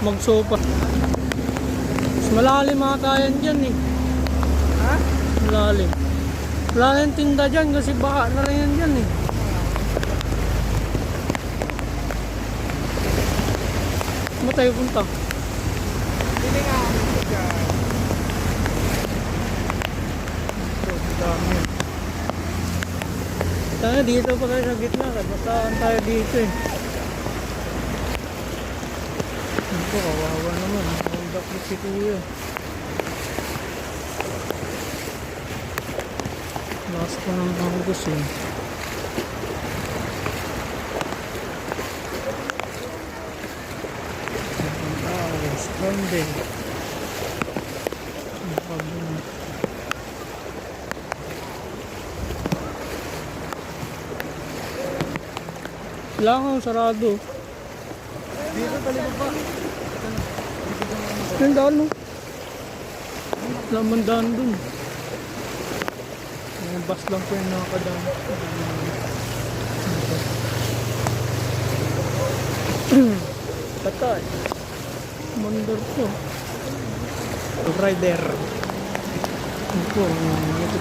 magsopa. Mas malalim ata yan dyan eh. Ha? Malalim. Wala na yung tinda dyan kasi baka na rin yan dyan eh. Saan ba tayo punta? Hindi nga ako dyan. Ito, dami. Tayo dito pa tayo sa gitna. Basaan tayo dito eh. Ito, kawawa naman. Hold up si Kuya. Lakas pa ng hanggos eh. Sunday. Kailangan sarado. Dito talibog pa. Yung daan no? Laman daan dun. Yung bus lang po yung nakakadaan. Patay. Mandar po. Rider. Ito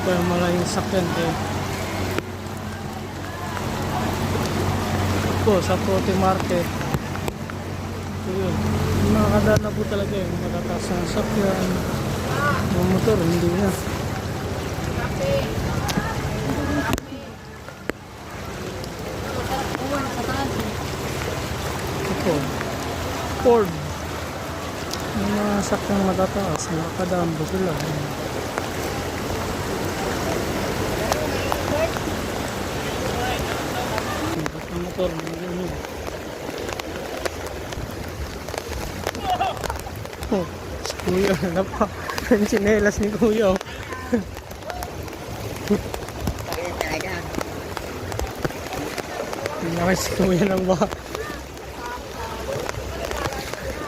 pa yung mga yung sakyan eh. Ito sa Prote Market. Ito yun. Yung nakakadaan na po talaga yung matataas ng sakyan. Yung motor, hindi na. Ito. Ford. Yung mga sakyang matataas, nakakadaan po sila. Ang motor, hindi. Oh, si Kuya, ano pa? Ang tsinelas ni Kuya. Pinakay si Kuya ng baka.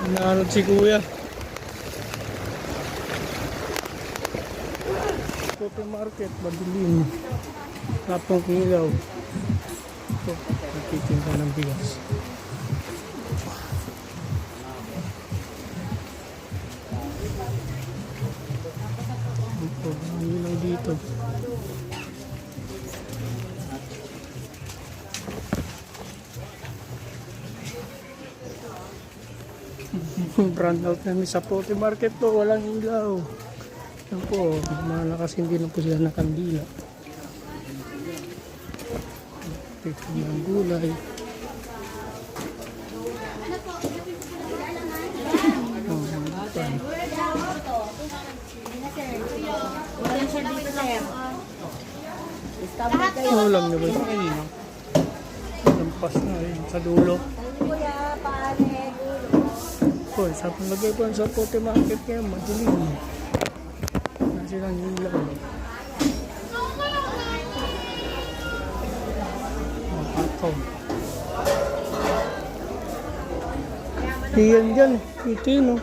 Pinarod si Kuya. Prote Market, madilim. Tapong ilaw. Ito, nagtitinda ng bigas. Ito, ang ilaw dito. Brand out namin sa Prote Market to, walang ilaw. Yan po, malakas hindi na po sila nakandila. Ito ng gulay. Ulam nyo ba ito kanina? Lampas na rin sa dulo. Po, sa panlagay po sa Prote Market kaya madilim. Wala silang ilaw. Ito. Iyan dyan. Ito yun oh.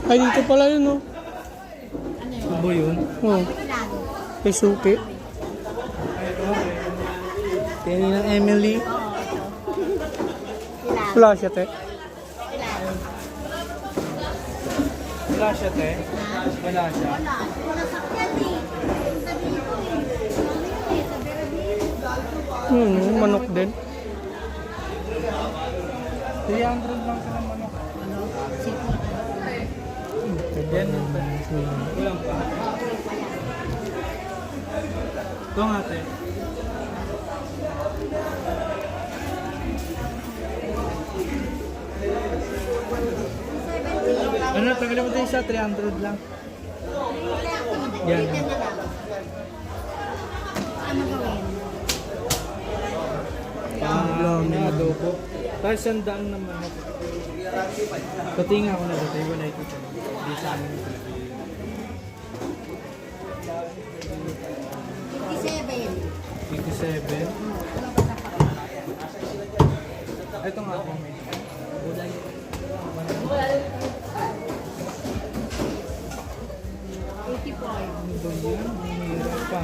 Ay dito pala yun oh. Ano ba yun? Oo. May suki. Tingin ng Emily. Wala siya te. Wala siya, te. Wala siya. Manok din. 300 lang sa manok. Yan. Walang pa. Ito nga, te. Ano, tagalin mo tayo siya, 300 lang. Yan. May adobo. Tapos sandaan naman ako. Patinga ko na ba tayo, wala ito. Hindi sa amin. 57. Ito nga ako. Gulay. Ano ba yan? Mahirap pa.